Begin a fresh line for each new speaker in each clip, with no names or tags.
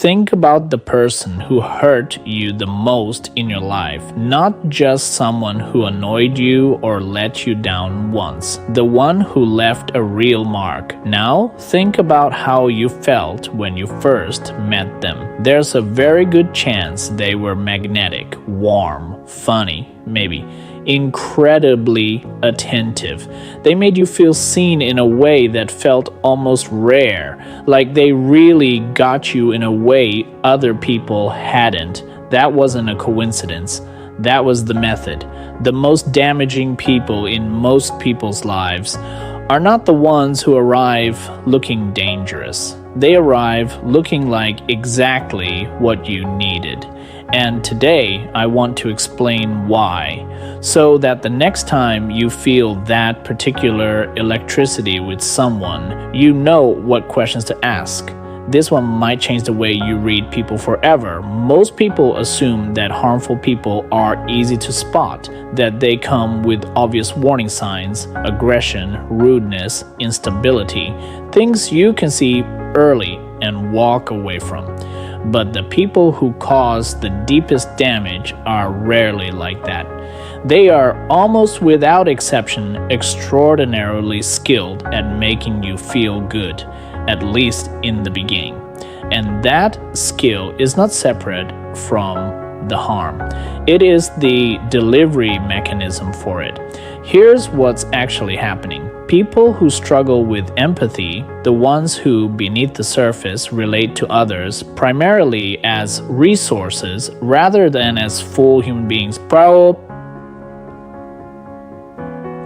Think about the person who hurt you the most in your life, not just someone who annoyed you or let you down once, the one who left a real mark. Now, think about how you felt when you first met them. There's a very good chance they were magnetic, warm, funny, maybe incredibly attentive. They made you feel seen in a way that felt almost rare, like they really got you in a way other people hadn't. That wasn't a coincidence. That was the method. The most damaging people in most people's lives are not the ones who arrive looking dangerous. They arrive looking like exactly what you needed. And today, I want to explain why, so that the next time you feel that particular electricity with someone, you know what questions to ask. This one might change the way you read people forever. Most people assume that harmful people are easy to spot, that they come with obvious warning signs, aggression, rudeness, instability, things you can see early and walk away from. But the people who cause the deepest damage are rarely like that. They are almost without exception extraordinarily skilled at making you feel good, at least in the beginning. And that skill is not separate from the harm. It is the delivery mechanism for it. Here's what's actually happening. People who struggle with empathy, the ones who, beneath the surface, relate to others primarily as resources rather than as full human beings,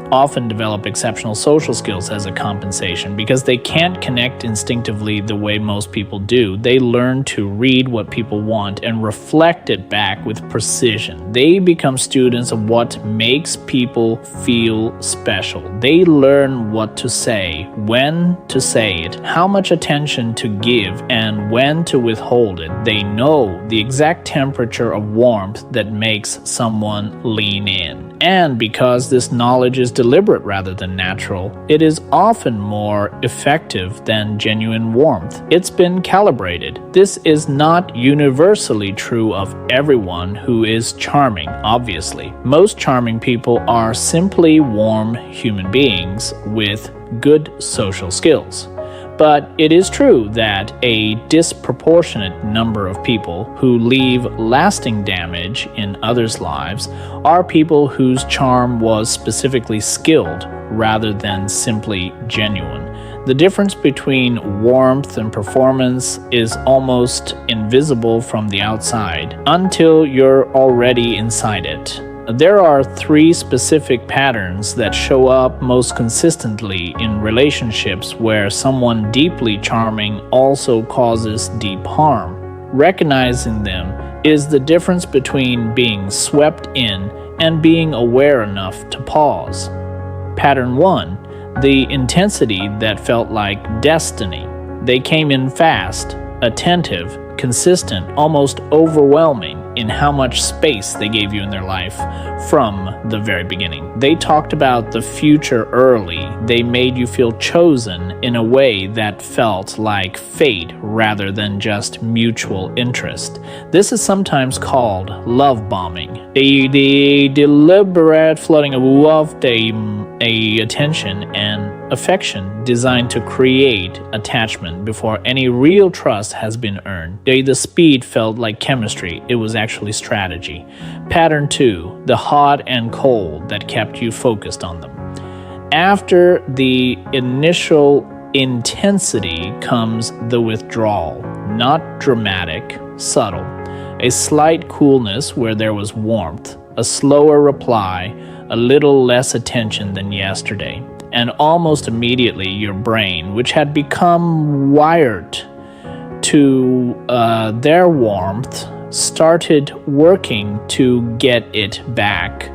often develop exceptional social skills as a compensation because they can't connect instinctively the way most people do. They learn to read what people want and reflect it back with precision. They become students of what makes people feel special. They learn what to say, when to say it, how much attention to give, and when to withhold it. They know the exact temperature of warmth that makes someone lean in. And because this knowledge is deliberate rather than natural, it is often more effective than genuine warmth. It's been calibrated. This is not universally true of everyone who is charming, obviously. Most charming people are simply warm human beings with good social skills. But it is true that a disproportionate number of people who leave lasting damage in others' lives are people whose charm was specifically skilled rather than simply genuine. The difference between warmth and performance is almost invisible from the outside until you're already inside it. There are 3 specific patterns that show up most consistently in relationships where someone deeply charming also causes deep harm. Recognizing them is the difference between being swept in and being aware enough to pause. Pattern 1, the intensity that felt like destiny. They came in fast, attentive, consistent, almost overwhelming in how much space they gave you in their life from the very beginning. They talked about the future early. They made you feel chosen in a way that felt like fate rather than just mutual interest. This is sometimes called love bombing. The deliberate flooding of love, attention and affection designed to create attachment before any real trust has been earned. The speed felt like chemistry. It was actually strategy. Pattern 2, the hot and cold that kept you focused on them. After the initial intensity comes the withdrawal, not dramatic, subtle. A slight coolness where there was warmth, a slower reply, a little less attention than yesterday. And almost immediately your brain, which had become wired to their warmth, started working to get it back.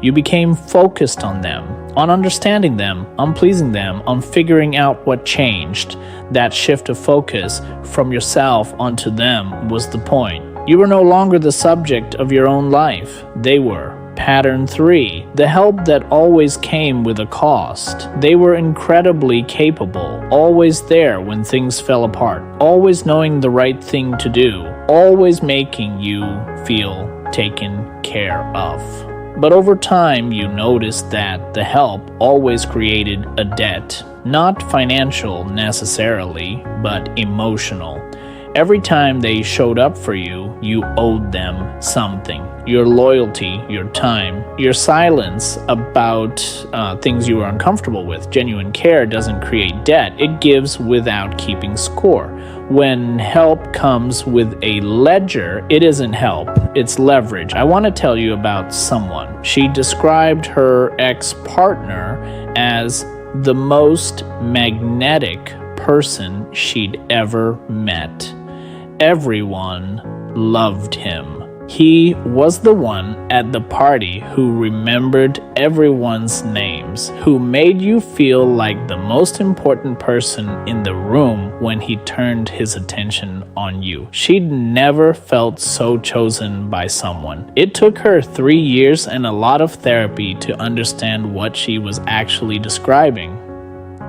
You became focused on them, on understanding them, on pleasing them, on figuring out what changed. That shift of focus from yourself onto them was the point. You were no longer the subject of your own life. They were. Pattern 3. The help that always came with a cost. They were incredibly capable, always there when things fell apart, always knowing the right thing to do, always making you feel taken care of. But over time, you noticed that the help always created a debt, not financial necessarily, but emotional. Every time they showed up for you, you owed them something. Your loyalty, your time, your silence about things you were uncomfortable with. Genuine care doesn't create debt, it gives without keeping score. When help comes with a ledger, it isn't help, it's leverage. I want to tell you about someone. She described her ex-partner as the most magnetic person she'd ever met. Everyone loved him. He was the one at the party who remembered everyone's names, who made you feel like the most important person in the room when he turned his attention on you. She'd never felt so chosen by someone. It took her 3 years and a lot of therapy to understand what she was actually describing.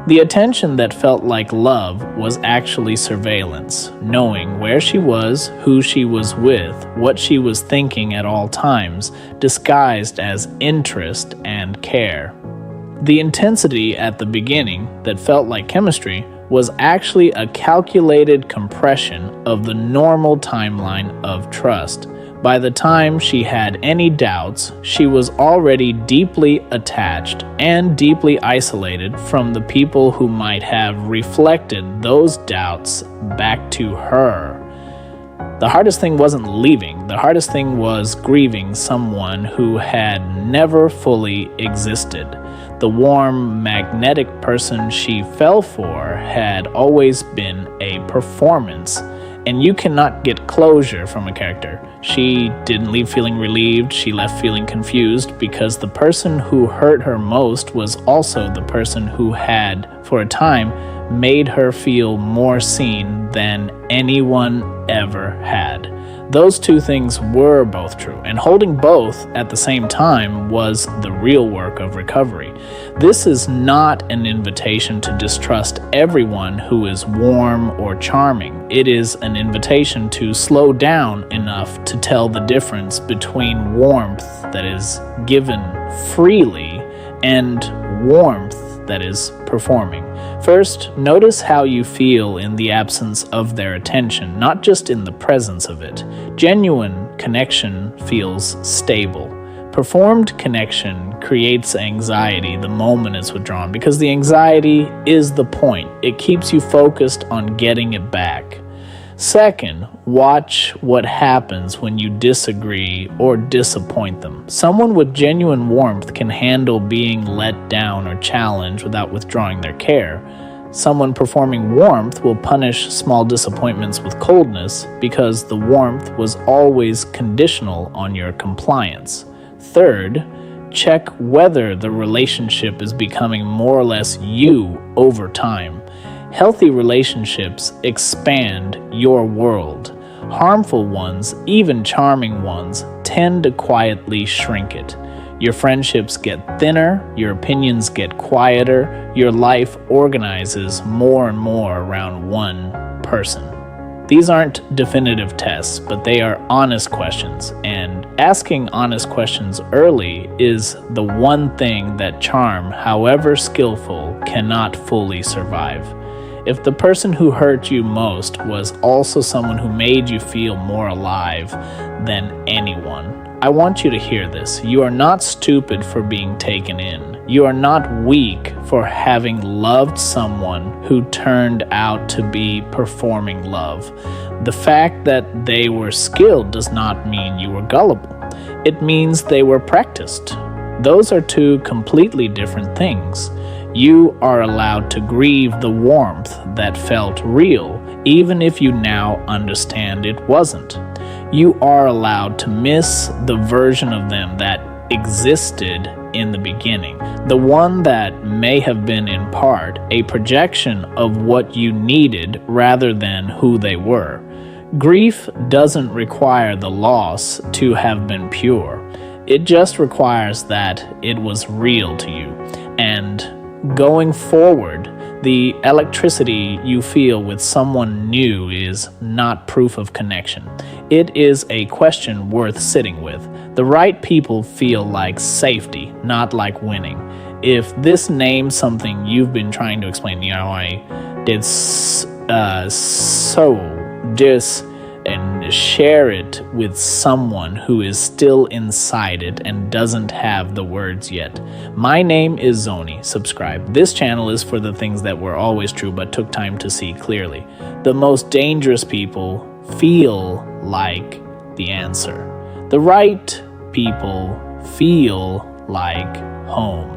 The attention that felt like love was actually surveillance, knowing where she was, who she was with, what she was thinking at all times, disguised as interest and care. The intensity at the beginning that felt like chemistry was actually a calculated compression of the normal timeline of trust. By the time she had any doubts, she was already deeply attached and deeply isolated from the people who might have reflected those doubts back to her. The hardest thing wasn't leaving. The hardest thing was grieving someone who had never fully existed. The warm, magnetic person she fell for had always been a performance. And you cannot get closure from a character. She didn't leave feeling relieved, she left feeling confused because the person who hurt her most was also the person who had, for a time, made her feel more seen than anyone ever had. Those two things were both true, and holding both at the same time was the real work of recovery. This is not an invitation to distrust everyone who is warm or charming. It is an invitation to slow down enough to tell the difference between warmth that is given freely and warmth that is performing. First, notice how you feel in the absence of their attention, not just in the presence of it. Genuine connection feels stable. Performed connection creates anxiety the moment it's withdrawn because the anxiety is the point. It keeps you focused on getting it back. Second, watch what happens when you disagree or disappoint them. Someone with genuine warmth can handle being let down or challenged without withdrawing their care. Someone performing warmth will punish small disappointments with coldness because the warmth was always conditional on your compliance. Third, check whether the relationship is becoming more or less you over time. Healthy relationships expand your world. Harmful ones, even charming ones, tend to quietly shrink it. Your friendships get thinner, your opinions get quieter, your life organizes more and more around one person. These aren't definitive tests, but they are honest questions, and asking honest questions early is the one thing that charm, however skillful, cannot fully survive. If the person who hurt you most was also someone who made you feel more alive than anyone, I want you to hear this. You are not stupid for being taken in. You are not weak for having loved someone who turned out to be performing love. The fact that they were skilled does not mean you were gullible. It means they were practiced. Those are two completely different things. You are allowed to grieve the warmth that felt real, even if you now understand it wasn't. You are allowed to miss the version of them that existed in the beginning, the one that may have been in part a projection of what you needed rather than who they were. Grief doesn't require the loss to have been pure. It just requires that it was real to you. And going forward, the electricity you feel with someone new is not proof of connection. It is a question worth sitting with. The right people feel like safety, not like winning. If this names something you've been trying to explain, I did and share it with someone who is still inside it and doesn't have the words yet. My name is Zoni. Subscribe. This channel is for the things that were always true but took time to see clearly. The most dangerous people feel like the answer. The right people feel like home.